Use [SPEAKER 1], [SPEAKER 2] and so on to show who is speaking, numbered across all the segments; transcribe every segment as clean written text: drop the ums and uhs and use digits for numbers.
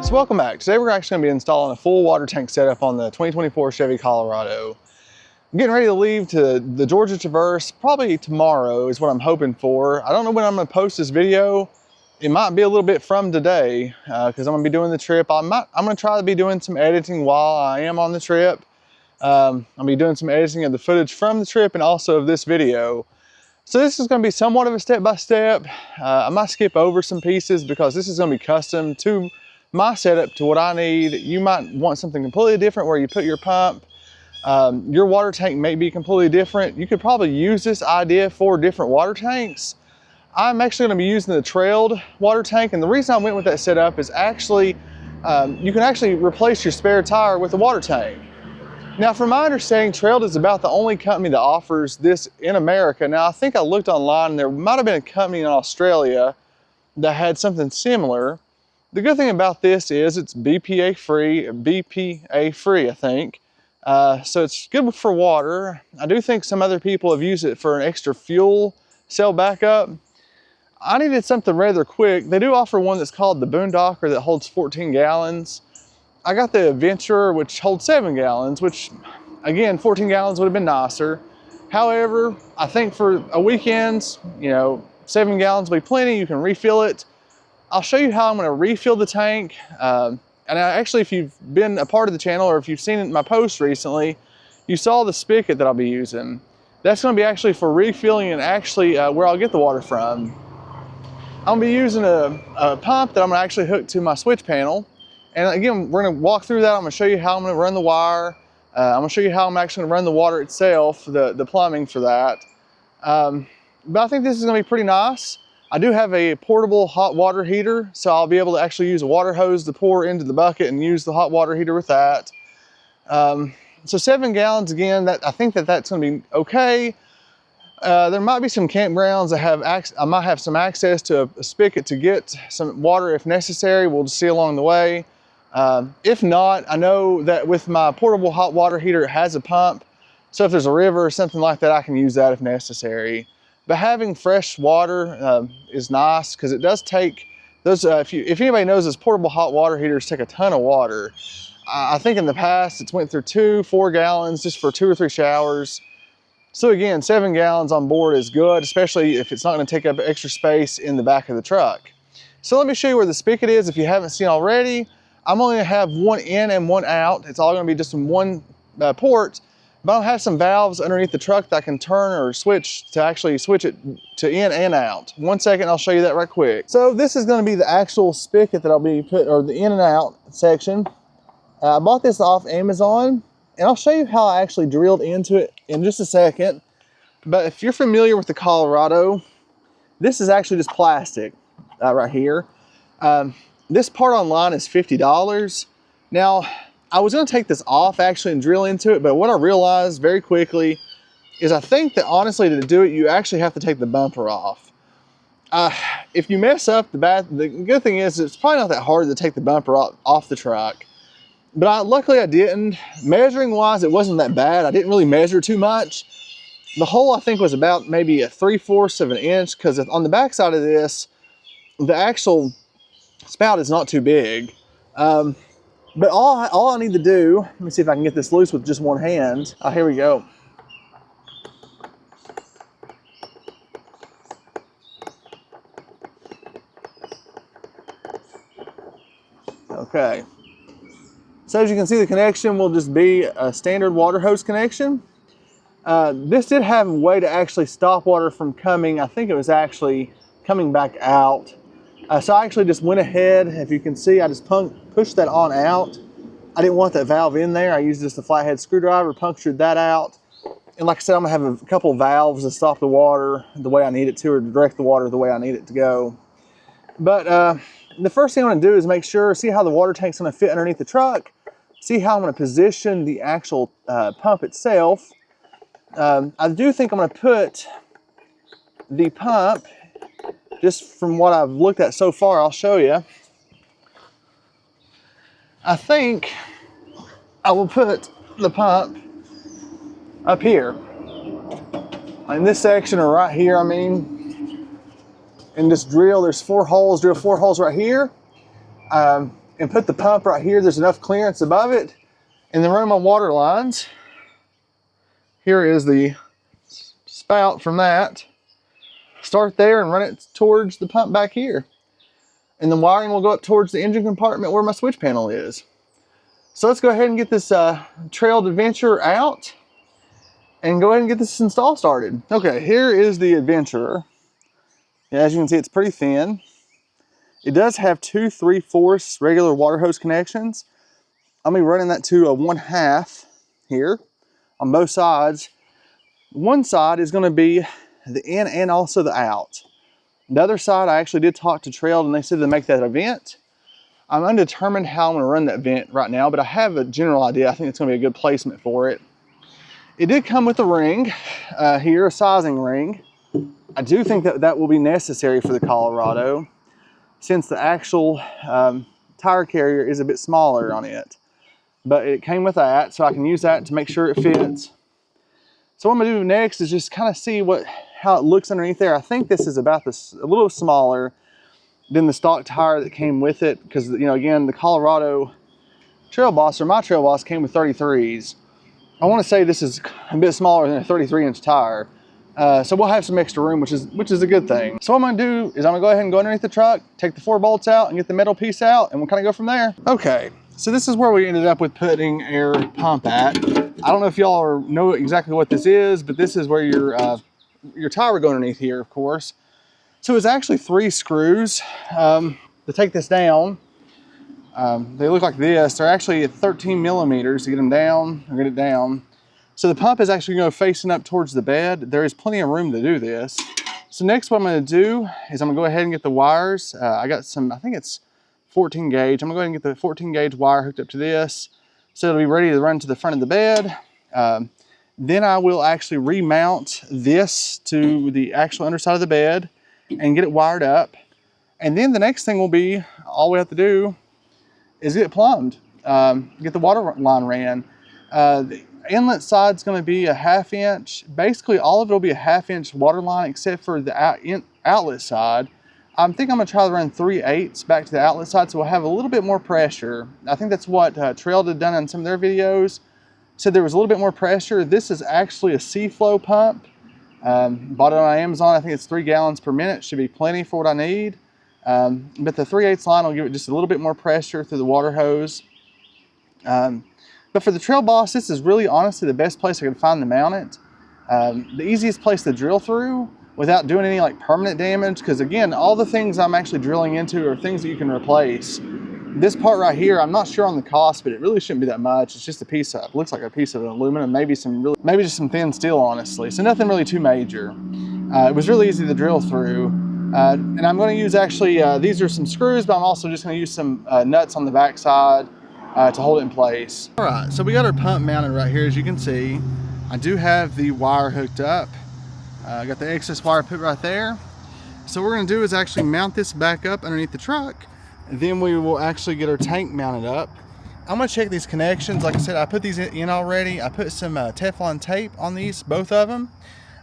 [SPEAKER 1] So welcome back. Today we're actually going to be installing a full water tank setup on the 2024 Chevy Colorado. I'm getting ready to leave to the Georgia Traverse probably tomorrow is what I'm hoping for. I don't know when I'm going to post this video. It might be a little bit from today because I'm going to be doing the trip. I'm going to try to be doing some editing while I am on the trip. I'll be doing some editing of the footage from the trip and also of this video. So this is going to be somewhat of a step-by-step. I might skip over some pieces because this is going to be custom to my setup, to what I need. You might want something completely different where you put your pump. Your water tank may be completely different. You could probably use this idea for different water tanks. I'm actually going to be using the trailed water tank, and the reason I went with that setup is actually you can actually replace your spare tire with a water tank. Now, from my understanding, Trailed is about the only company that offers this in America. Now, I think I looked online and there might have been a company in Australia that had something similar. The good thing about this is it's BPA free, I think. So it's good for water. I do think some other people have used it for an extra fuel cell backup. I needed something rather quick. They do offer one that's called the Boondocker that holds 14 gallons. I got the Adventurer, which holds 7 gallons, which again, 14 gallons would have been nicer. However, I think for a weekend, 7 gallons will be plenty. You can refill it. I'll show you how I'm going to refill the tank. Actually, if you've been a part of the channel or if you've seen it in my post recently, you saw the spigot that I'll be using. That's going to be actually for refilling and actually where I'll get the water from. I'm going to be using a pump that I'm going to actually hook to my switch panel. And again, we're going to walk through that. I'm going to show you how I'm going to run the wire. I'm going to show you how I'm actually going to run the water itself, the plumbing for that. But I think this is going to be pretty nice. I do have a portable hot water heater, so I'll be able to actually use a water hose to pour into the bucket and use the hot water heater with that. So 7 gallons, again, I think that's going to be okay. There might be some campgrounds that have I might have some access to a spigot to get some water if necessary. We'll just see along the way. If not, I know that with my portable hot water heater, it has a pump. So if there's a river or something like that, I can use that if necessary. But having fresh water is nice because it does take those. If anybody knows, those portable hot water heaters take a ton of water. I think in the past it's went through 2-4 gallons just for 2 or 3 showers. So again, 7 gallons on board is good, especially if it's not going to take up extra space in the back of the truck. So let me show you where the spigot is if you haven't seen already. I'm only going to have one in and one out. It's all going to be just in one port. But I'll have some valves underneath the truck that I can turn or switch to actually switch it to in and out. 1 second, I'll show you that right quick. So this is going to be the actual spigot that I'll be putting, or the in and out section. I bought this off Amazon, and I'll show you how I actually drilled into it in just a second. But if you're familiar with the Colorado, this is actually just plastic right here. This part online is $50. Now, I was going to take this off actually and drill into it, but what I realized very quickly is I think that honestly to do it, you actually have to take the bumper off. If you mess up the good thing is it's probably not that hard to take the bumper off the truck. But luckily I didn't. Measuring wise, it wasn't that bad. I didn't really measure too much. The hole I think was about maybe a 3/4 of an inch because on the back side of this, the actual spout is not too big. But all I need to do, let me see if I can get this loose with just one hand. Oh, here we go. Okay. So as you can see, the connection will just be a standard water hose connection. This did have a way to actually stop water from coming. I think it was actually coming back out. So I actually just went ahead, if you can see, I just pushed that on out. I didn't want that valve in there. I used just a flathead screwdriver, punctured that out. And like I said, I'm gonna have a couple of valves to stop the water the way I need it to, or direct the water the way I need it to go. But the first thing I'm gonna do is make sure, see how the water tank's gonna fit underneath the truck, see how I'm gonna position the actual pump itself. I do think I'm gonna put the pump, just from what I've looked at so far, I'll show you. I think I will put the pump up here. In this section or right here, I mean, and just drill, there's 4 holes, drill 4 holes right here. and put the pump right here. There's enough clearance above it. And then run my water lines. Here is the spout from that. Start there and run it towards the pump back here. And the wiring will go up towards the engine compartment where my switch panel is. So let's go ahead and get this trailed adventurer out and go ahead and get this install started. Okay, here is the adventurer. As you can see, it's pretty thin. It does have 2 3/4 regular water hose connections. I'm gonna be running that to a 1/2 here on both sides. One side is gonna be the in and also the out. The other side, I actually did talk to Trailed and they said to make that a vent. I'm undetermined how I'm gonna run that vent right now, but I have a general idea. I think it's gonna be a good placement for it. It did come with a ring here, a sizing ring. I do think that that will be necessary for the Colorado since the actual tire carrier is a bit smaller on it. But it came with that, so I can use that to make sure it fits. So what I'm gonna do next is just kind of see how it looks underneath there. I think this is about a little smaller than the stock tire that came with it, because you know, again, the Colorado Trail Boss, or my Trail Boss, came with 33s. I want to say this is a bit smaller than a 33-inch tire. So we'll have some extra room, which is a good thing. So what I'm gonna do is I'm gonna go ahead and go underneath the truck, take the 4 bolts out and get the metal piece out, and we'll kind of go from there. Okay, so this is where we ended up with putting our pump at. I don't know if y'all know exactly what this is, but this is where your tire would go underneath here, of course. So it's actually 3 screws to take this down. They look like this. They're actually at 13 millimeters to get them down, or get it down. So the pump is actually going to facing up towards the bed. There is plenty of room to do this. So next what I'm going to do is I'm going to go ahead and get the wires. I got some, I think it's 14 gauge. I'm going to go ahead and get the 14 gauge wire hooked up to this, so it'll be ready to run to the front of the bed. Then I will actually remount this to the actual underside of the bed and get it wired up. And then the next thing will be, all we have to do is get it plumbed, get the water line ran. The inlet side's going to be a 1/2 inch. Basically, all of it will be a 1/2 inch water line, except for the outlet side. I think I'm going to try to run 3/8 back to the outlet side, so we'll have a little bit more pressure. I think that's what Trailed had done in some of their videos. Said there was a little bit more pressure. This is actually a Seaflo pump. Bought it on Amazon. I think it's 3 gallons per minute. Should be plenty for what I need. But the 3/8 line will give it just a little bit more pressure through the water hose. But for the Trail Boss, this is really honestly the best place I could find to mount it. The easiest place to drill through without doing any like permanent damage, because again, all the things I'm actually drilling into are things that you can replace. This part right here, I'm not sure on the cost, but it really shouldn't be that much. It's just a piece of, it looks like a piece of aluminum, maybe just some thin steel, honestly. So nothing really too major. It was really easy to drill through. And I'm going to use actually, these are some screws, but I'm also just going to use some nuts on the back side to hold it in place. All right, so we got our pump mounted right here, as you can see. I do have the wire hooked up. I got the excess wire put right there. So what we're going to do is actually mount this back up underneath the truck, and then we will actually get our tank mounted up. I'm going to check these connections. Like I said, I put these in already. I put some Teflon tape on these, both of them.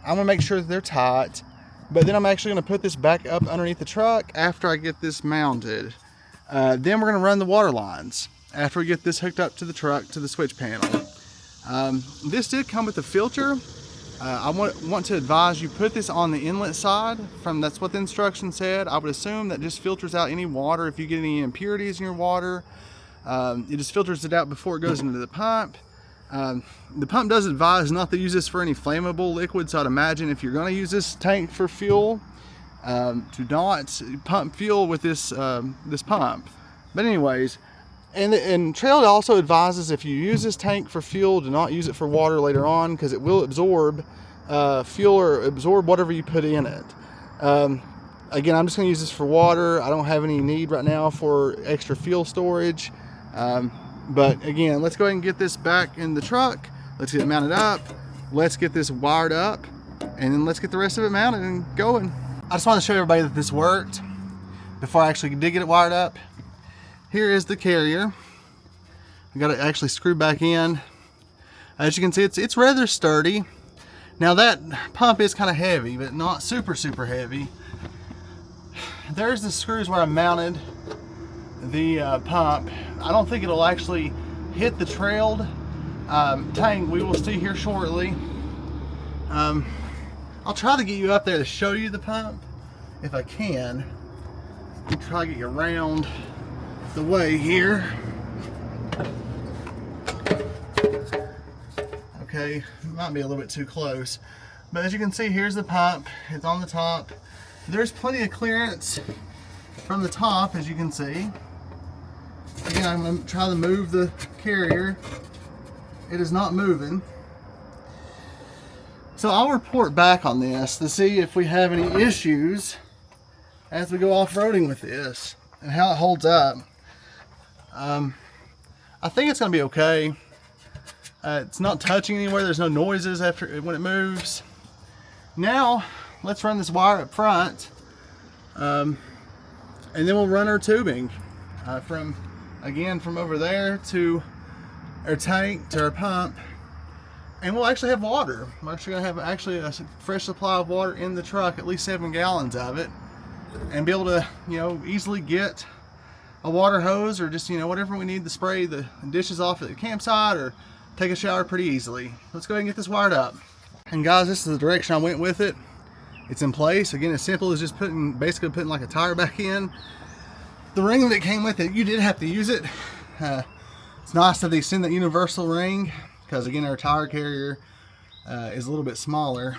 [SPEAKER 1] I'm going to make sure that they're tight. But then I'm actually going to put this back up underneath the truck after I get this mounted. Then we're going to run the water lines after we get this hooked up to the truck, to the switch panel. This did come with a filter. I want to advise you put this on the inlet side. That's what the instruction said. I would assume that just filters out any water. If you get any impurities in your water, it just filters it out before it goes into the pump. The pump does advise not to use this for any flammable liquids. So I'd imagine if you're going to use this tank for fuel, to not pump fuel with this this pump. But anyways, and Trailed also advises if you use this tank for fuel, do not use it for water later on, because it will absorb fuel or absorb whatever you put in it. Again, I'm just going to use this for water. I don't have any need right now for extra fuel storage. But again, let's go ahead and get this back in the truck. Let's get it mounted up. Let's get this wired up, and then let's get the rest of it mounted and going. I just want to show everybody that this worked before I actually did get it wired up. Here is the carrier. I got it actually screwed back in. As you can see, it's rather sturdy. Now that pump is kind of heavy, but not super heavy. There's the screws where I mounted the pump. I don't think it'll actually hit the trailed tank. We will see here shortly. I'll try to get you up there to show you the pump if I can. I'll try to get you around the way here. Okay, might be a little bit too close, but as you can see, here's the pump. It's on the top. There's plenty of clearance from the top, as you can see. Again, I'm going to try to move the carrier. It is not moving. So I'll report back on this to see if we have any issues as we go off-roading with this and how it holds up. I think it's going to be okay. It's not touching anywhere. There's no noises after when it moves. Now let's run this wire up front, and then we'll run our tubing from over there to our tank to our pump, and we'll actually have water. We're actually going to have a fresh supply of water in the truck, at least 7 gallons of it, and be able to easily get a water hose or just whatever we need to spray the dishes off at the campsite or take a shower pretty easily. Let's go ahead and get this wired up. And guys, this is the direction I went with it. It's in place. Again, as simple as just basically putting like a tire back in. The ring that came with it, you did have to use it. It's nice that they send that universal ring because again, our tire carrier is a little bit smaller.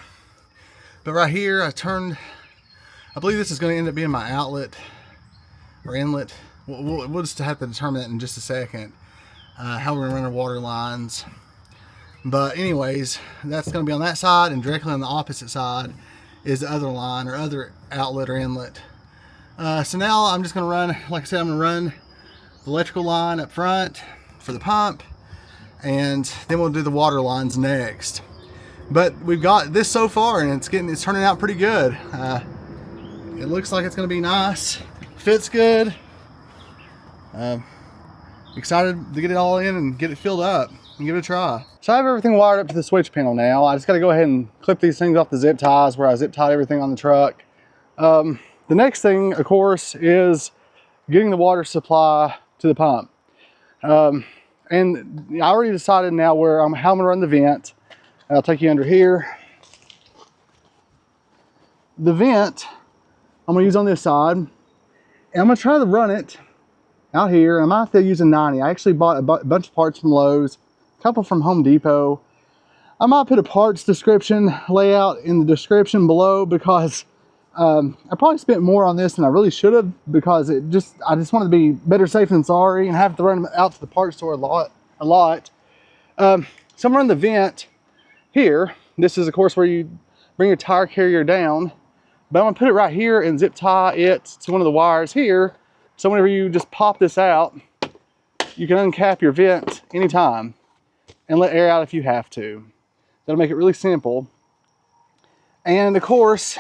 [SPEAKER 1] But right here, I believe this is going to end up being my outlet or inlet. We'll just have to determine that in just a second. How we're gonna run our water lines. But anyways, that's gonna be on that side, and directly on the opposite side is the other line or other outlet or inlet. So now I'm just gonna run, like I said, I'm gonna run the electrical line up front for the pump, and then we'll do the water lines next. But we've got this so far, and it's turning out pretty good. It looks like it's gonna be nice, fits good. Excited to get it all in and get it filled up and give it a try. So I have everything wired up to the switch panel now. I just got to go ahead and clip these things off the zip ties where I zip tied everything on the truck. The next thing, of course, is getting the water supply to the pump. And I already decided now how I'm gonna run the vent. I'll take you under here. The vent I'm gonna use on this side, and I'm gonna try to run it out here. I might have to use a 90. I actually bought a bunch of parts from Lowe's, a couple from Home Depot. I might put a parts description layout in the description below because I probably spent more on this than I really should have, because I just wanted to be better safe than sorry and have to run them out to the parts store a lot. So I'm running the vent here. This is of course where you bring your tire carrier down, but I'm gonna put it right here and zip tie it to one of the wires here. So whenever you just pop this out, you can uncap your vent anytime and let air out if you have to. That'll make it really simple. And of course,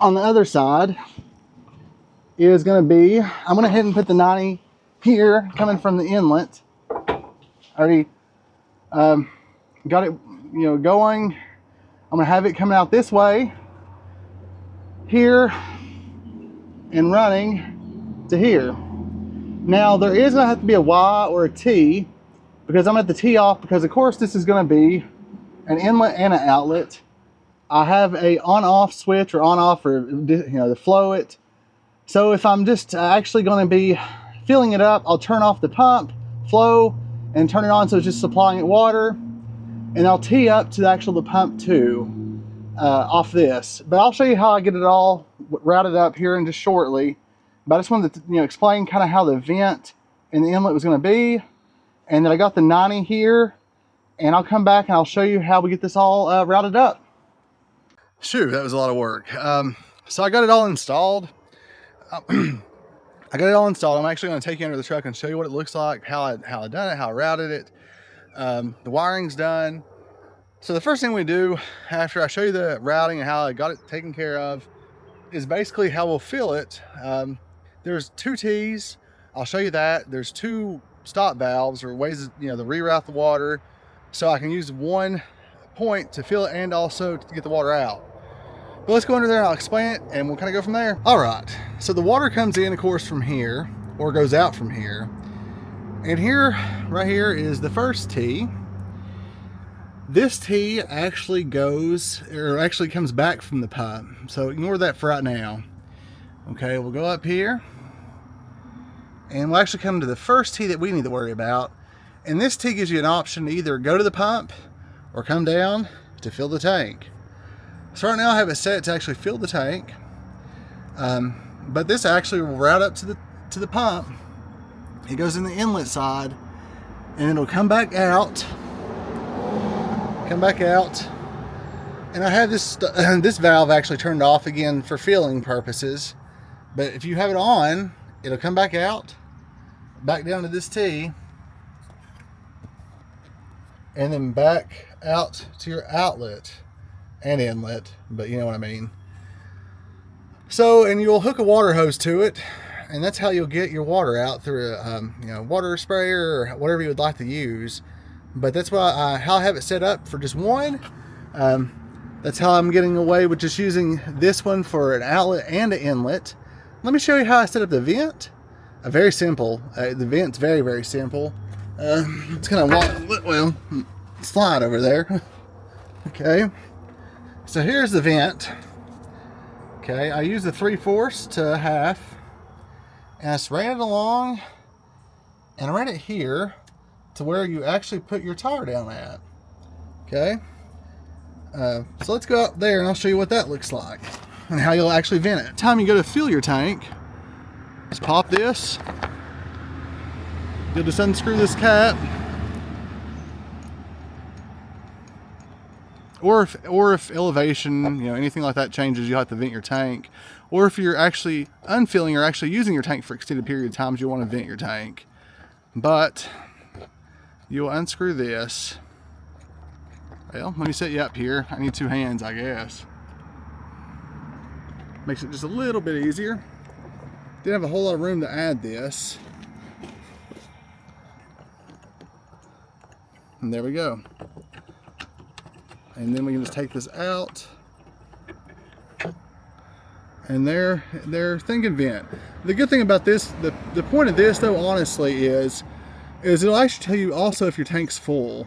[SPEAKER 1] on the other side is going to be, I'm going to head and put the 90 here coming from the inlet. I already got it going. I'm going to have it coming out this way here and running to here. Now there is going to have to be a Y or a T, because I'm going to have to tee off, because of course this is going to be an inlet and an outlet. I have a on-off switch or on-off, or to flow it. So if I'm just actually going to be filling it up, I'll turn off the pump flow and turn it on so it's just supplying it water, and I'll tee up to the pump too off this. But I'll show you how I get it all routed up here in just shortly. But I just wanted to explain kind of how the vent and the inlet was going to be, and then I got the 90 here, and I'll come back and I'll show you how we get this all routed up. Shoot, that was a lot of work. So I got it all installed. I'm actually going to take you under the truck and show you what it looks like, how I done it, how I routed it. The wiring's done. So the first thing we do after I show you the routing and how I got it taken care of is basically how we'll fill it. There's 2 T's. I'll show you that. There's 2 stop valves, or ways to reroute the water, so I can use one point to fill it and also to get the water out. But let's go under there and I'll explain it and we'll kind of go from there. All right, so the water comes in, of course, from here, or goes out from here. And here, right here is the first tee. This tee actually goes, or actually comes back from the pump. So ignore that for right now. Okay, we'll go up here. And we'll actually come to the first tee that we need to worry about. And this tee gives you an option to either go to the pump or come down to fill the tank. So right now I have it set to actually fill the tank. But this actually will route up to the pump. It goes in the inlet side and it'll come back out. And I have this this valve actually turned off again for filling purposes. But if you have it on, it'll come back out, back down to this tee, and then back out to your outlet and inlet, but you know what I mean. So, and you'll hook a water hose to it, and that's how you'll get your water out through a water sprayer or whatever you would like to use. But that's why how I have it set up for just one. That's how I'm getting away with just using this one for an outlet and an inlet. Let me show you how I set up the vent. Very simple. The vent's very, very simple. It's gonna slide over there. Okay. So here's the vent. Okay, I use the 3/4 to 1/2, and I just ran it along, and I ran it here to where you actually put your tire down at. Okay. So let's go up there and I'll show you what that looks like and how you'll actually vent it. Time you go to fill your tank, just pop this. You'll just unscrew this cap. Or if elevation, anything like that changes, you have to vent your tank. Or if you're actually unfilling or actually using your tank for extended period of times, you'll want to vent your tank. But you'll unscrew this. Well, let me set you up here. I need 2 hands, I guess. Makes it just a little bit easier. Didn't have a whole lot of room to add this. And there we go. And then we can just take this out. And they're thinking vent. The good thing about this, the point of this though, honestly, is it'll actually tell you also if your tank's full.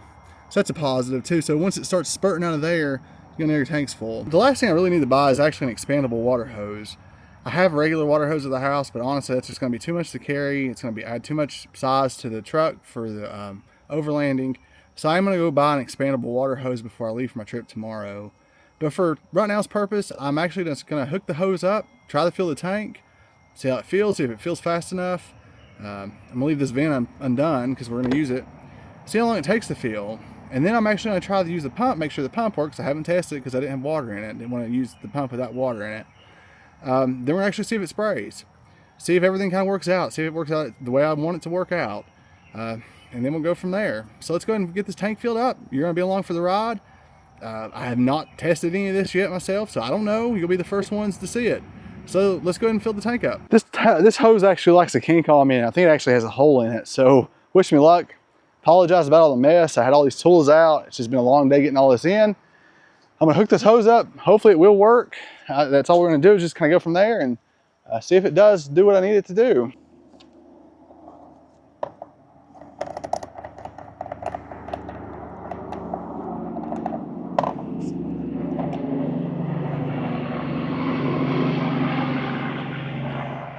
[SPEAKER 1] So that's a positive too. So once it starts spurting out of there, you'll know your tank's full. The last thing I really need to buy is actually an expandable water hose. I have a regular water hose at the house, but honestly that's just going to be too much to carry. It's going to add too much size to the truck for the overlanding. So I'm going to go buy an expandable water hose before I leave for my trip tomorrow. But for right now's purpose, I'm actually just going to hook the hose up, try to fill the tank, see how it feels, see if it feels fast enough. I'm going to leave this vent undone because we're going to use it. See how long it takes to fill. And then I'm actually going to try to use the pump, make sure the pump works. I haven't tested it because I didn't have water in it. Didn't want to use the pump without water in it. Then we're going to actually see if it sprays. See if everything kind of works out. See if it works out the way I want it to work out. And then we'll go from there. So let's go ahead and get this tank filled up. You're going to be along for the ride. I have not tested any of this yet myself, so I don't know. You'll be the first ones to see it. So let's go ahead and fill the tank up. This hose actually likes to kink on me, and I think it actually has a hole in it. So wish me luck. Apologize about all the mess. I had all these tools out. It's just been a long day getting all this in. I'm gonna hook this hose up. Hopefully it will work. That's all we're gonna do is just kind of go from there and see if it does do what I need it to do.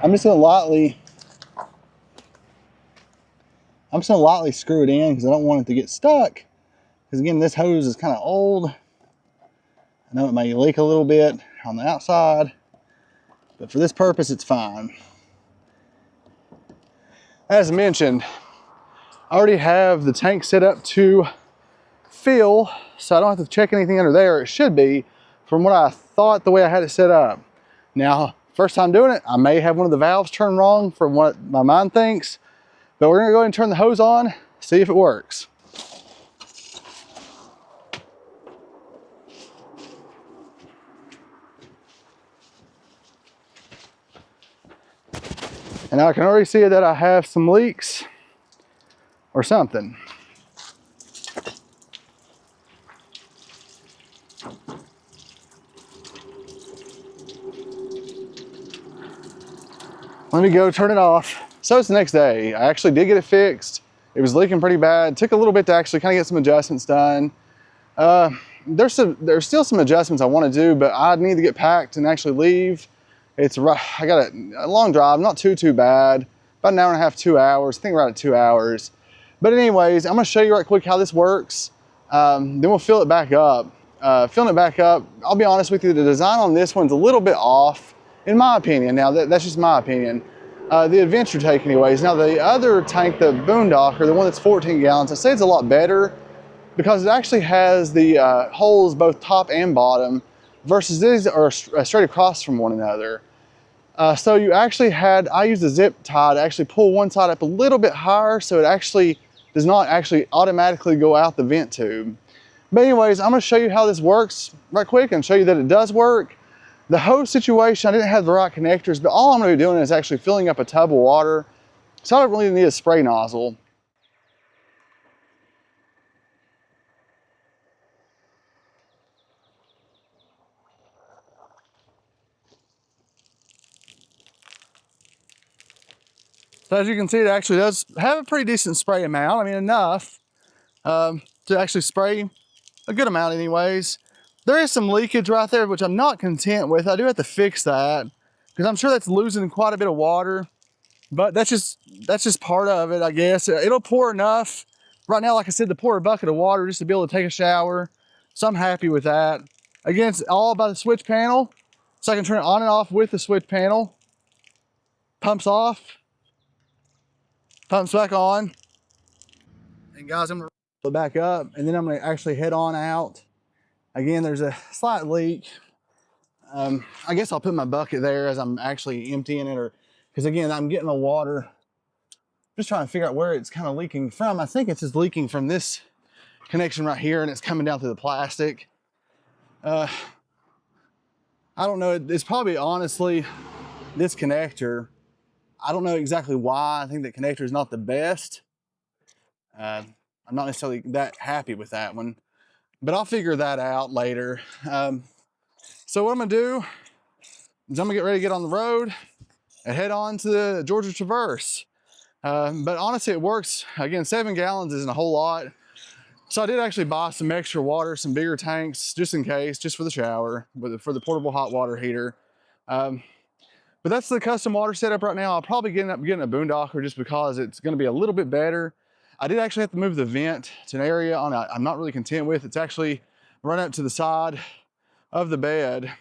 [SPEAKER 1] I'm just gonna lightly screw it in because I don't want it to get stuck. Because again, this hose is kind of old. I know it may leak a little bit on the outside, but for this purpose, it's fine. As mentioned, I already have the tank set up to fill, so I don't have to check anything under there. It should be from what I thought the way I had it set up. Now, first time doing it, I may have one of the valves turned wrong from what my mind thinks, but we're gonna go ahead and turn the hose on, see if it works. And I can already see that I have some leaks or something. Let me go turn it off. So it's the next day. I actually did get it fixed. It was leaking pretty bad. It took a little bit to actually kind of get some adjustments done. There's still some adjustments I want to do, but I need to get packed and actually leave. I got a long drive, not too bad. About an hour and a half, 2 hours. I think around 2 hours. But anyways, I'm gonna show you right quick how this works. Then we'll fill it back up. Filling it back up, I'll be honest with you, the design on this one's a little bit off, in my opinion. Now, that's just my opinion. The adventure tank anyways. Now the other tank, the Boondocker, the one that's 14 gallons, I say it's a lot better because it actually has the holes both top and bottom, versus these are straight across from one another. So you actually I used a zip tie to actually pull one side up a little bit higher so it actually does not actually automatically go out the vent tube. But anyways, I'm gonna show you how this works right quick and show you that it does work. The hose situation, I didn't have the right connectors, but all I'm gonna be doing is actually filling up a tub of water. So I don't really need a spray nozzle. So as you can see, it actually does have a pretty decent spray amount. I mean, enough to actually spray a good amount anyways. There is some leakage right there, which I'm not content with. I do have to fix that because I'm sure that's losing quite a bit of water, but that's just part of it, I guess. It'll pour enough. Right now, like I said, to pour a bucket of water just to be able to take a shower. So I'm happy with that. Again, it's all about the switch panel. So I can turn it on and off with the switch panel. Pumps off, pumps back on. And guys, I'm gonna pull it back up and then I'm gonna actually head on out. Again, there's a slight leak. I guess I'll put my bucket there as I'm actually emptying it, or because again, I'm getting the water. Just trying to figure out where it's kind of leaking from. I think it's just leaking from this connection right here and it's coming down through the plastic. I don't know. It's probably honestly this connector. I don't know exactly why. I think the connector is not the best. I'm not necessarily that happy with that one, but I'll figure that out later. So what I'm gonna do is I'm gonna get ready to get on the road and head on to the Georgia Traverse. But honestly, it works. Again, 7 gallons isn't a whole lot. So I did actually buy some extra water, some bigger tanks, just in case, just for the shower, for the portable hot water heater. But that's the custom water setup right now. I'll probably end up getting a Boondocker just because it's gonna be a little bit better. I did actually have to move the vent to an area I'm not really content with. It's actually run up to the side of the bed.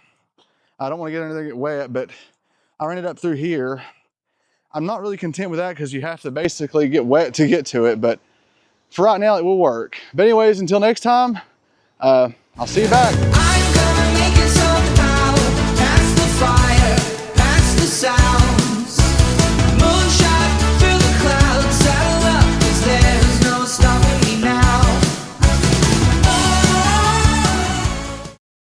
[SPEAKER 1] I don't want to get anything get wet, but I ran it up through here. I'm not really content with that because you have to basically get wet to get to it, but for right now it will work. But anyways, until next time, I'll see you back.